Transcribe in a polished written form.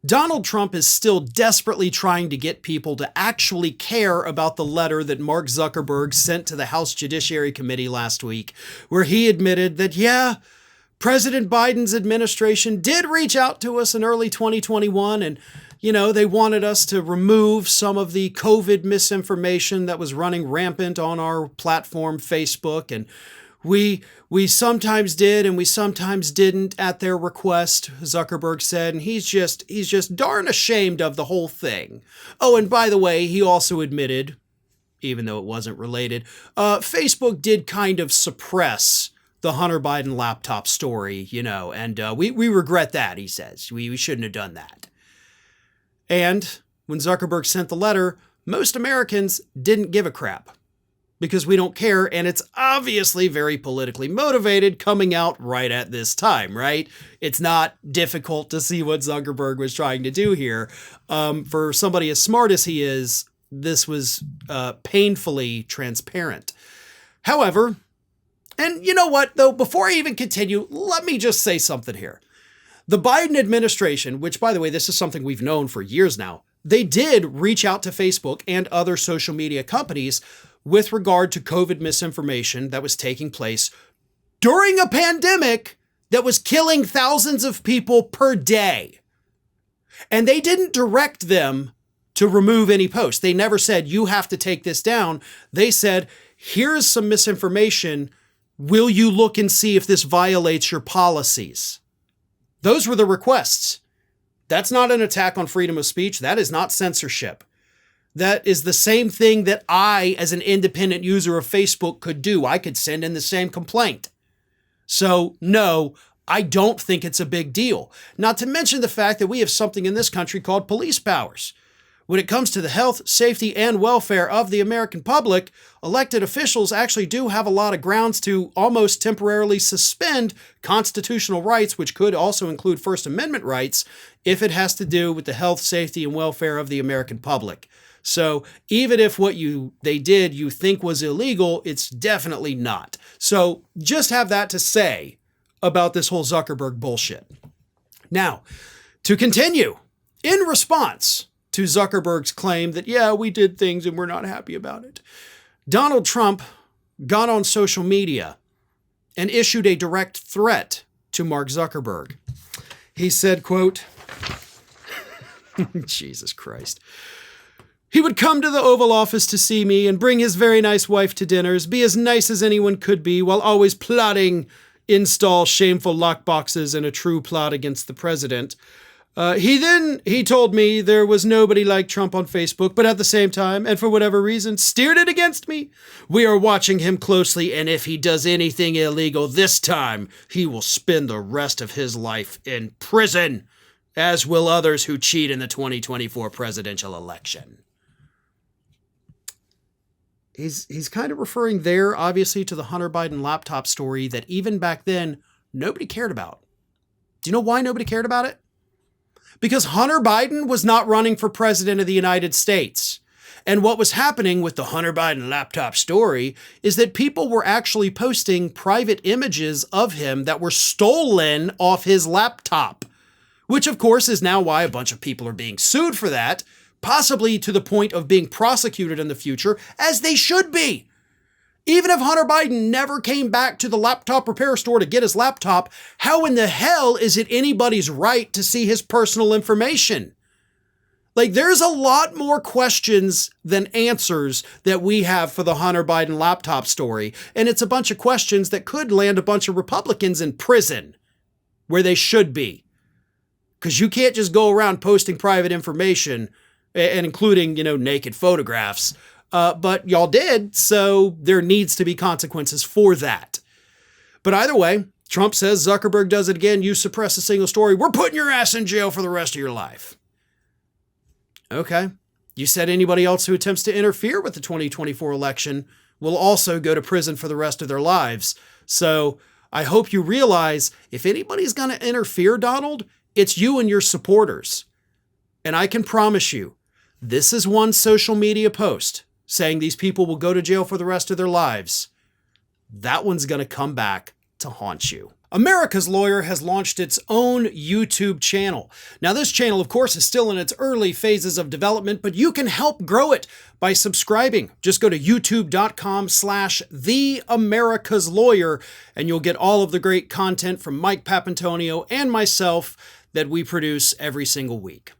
Donald Trump is still desperately trying to get people to actually care about the letter that Mark Zuckerberg sent to the House Judiciary Committee last week, where he admitted that, yeah, President Biden's administration did reach out to us in early 2021 and, they wanted us to remove some of the COVID misinformation that was running rampant on our platform, Facebook, and we sometimes did and we sometimes didn't at their request, Zuckerberg said, and he's just darn ashamed of the whole thing. Oh, and by the way, he also admitted, even though it wasn't related, Facebook did kind of suppress the Hunter Biden laptop story, and we regret that, he says. We shouldn't have done that. And when Zuckerberg sent the letter, most Americans didn't give a crap, because we don't care, and it's obviously very politically motivated coming out right at this time, right? It's not difficult to see what Zuckerberg was trying to do here. For somebody as smart as he is, this was painfully transparent. However, and you know what, though, before I even continue, let me just say something here. The Biden administration, which, by the way, this is something we've known for years now, they did reach out to Facebook and other social media companies with regard to COVID misinformation that was taking place during a pandemic that was killing thousands of people per day. And they didn't direct them to remove any posts. They never said, you have to take this down. They said, here's some misinformation. Will you look and see if this violates your policies? Those were the requests. That's not an attack on freedom of speech. That is not censorship. That is the same thing that I, as an independent user of Facebook, could do. I could send in the same complaint. So, no, I don't think it's a big deal. Not to mention the fact that we have something in this country called police powers. When it comes to the health, safety, and welfare of the American public, elected officials actually do have a lot of grounds to almost temporarily suspend constitutional rights, which could also include First Amendment rights, if it has to do with the health, safety, and welfare of the American public. So even if what they did you think was illegal, it's definitely not. So just have that to say about this whole Zuckerberg bullshit. Now, to continue, in response to Zuckerberg's claim that, yeah, we did things and we're not happy about it, Donald Trump got on social media and issued a direct threat to Mark Zuckerberg. He said, quote, Jesus Christ. He would come to the Oval Office to see me and bring his very nice wife to dinners, be as nice as anyone could be, while always plotting install shameful lockboxes in a true plot against the president. He told me there was nobody like Trump on Facebook, but at the same time, and for whatever reason, steered it against me. We are watching him closely, and if he does anything illegal this time, he will spend the rest of his life in prison, as will others who cheat in the 2024 presidential election. He's kind of referring there, obviously, to the Hunter Biden laptop story that even back then, nobody cared about. Do you know why nobody cared about it? Because Hunter Biden was not running for president of the United States. And what was happening with the Hunter Biden laptop story is that people were actually posting private images of him that were stolen off his laptop, which of course is now why a bunch of people are being sued for that, possibly to the point of being prosecuted in the future, as they should be. Even if Hunter Biden never came back to the laptop repair store to get his laptop, how in the hell is it anybody's right to see his personal information? Like, there's a lot more questions than answers that we have for the Hunter Biden laptop story, and it's a bunch of questions that could land a bunch of Republicans in prison, where they should be. Because you can't just go around posting private information, and including, naked photographs, but y'all did, so there needs to be consequences for that. But either way, Trump says Zuckerberg does it again, you suppress a single story, we're putting your ass in jail for the rest of your life. Okay. You said anybody else who attempts to interfere with the 2024 election will also go to prison for the rest of their lives. So I hope you realize if anybody's going to interfere, Donald, it's you and your supporters. And I can promise you, this is one social media post saying these people will go to jail for the rest of their lives. That one's going to come back to haunt you. America's Lawyer has launched its own YouTube channel. Now, this channel, of course, is still in its early phases of development, but you can help grow it by subscribing. Just go to youtube.com/TheAmericasLawyer, and you'll get all of the great content from Mike Papantonio and myself that we produce every single week.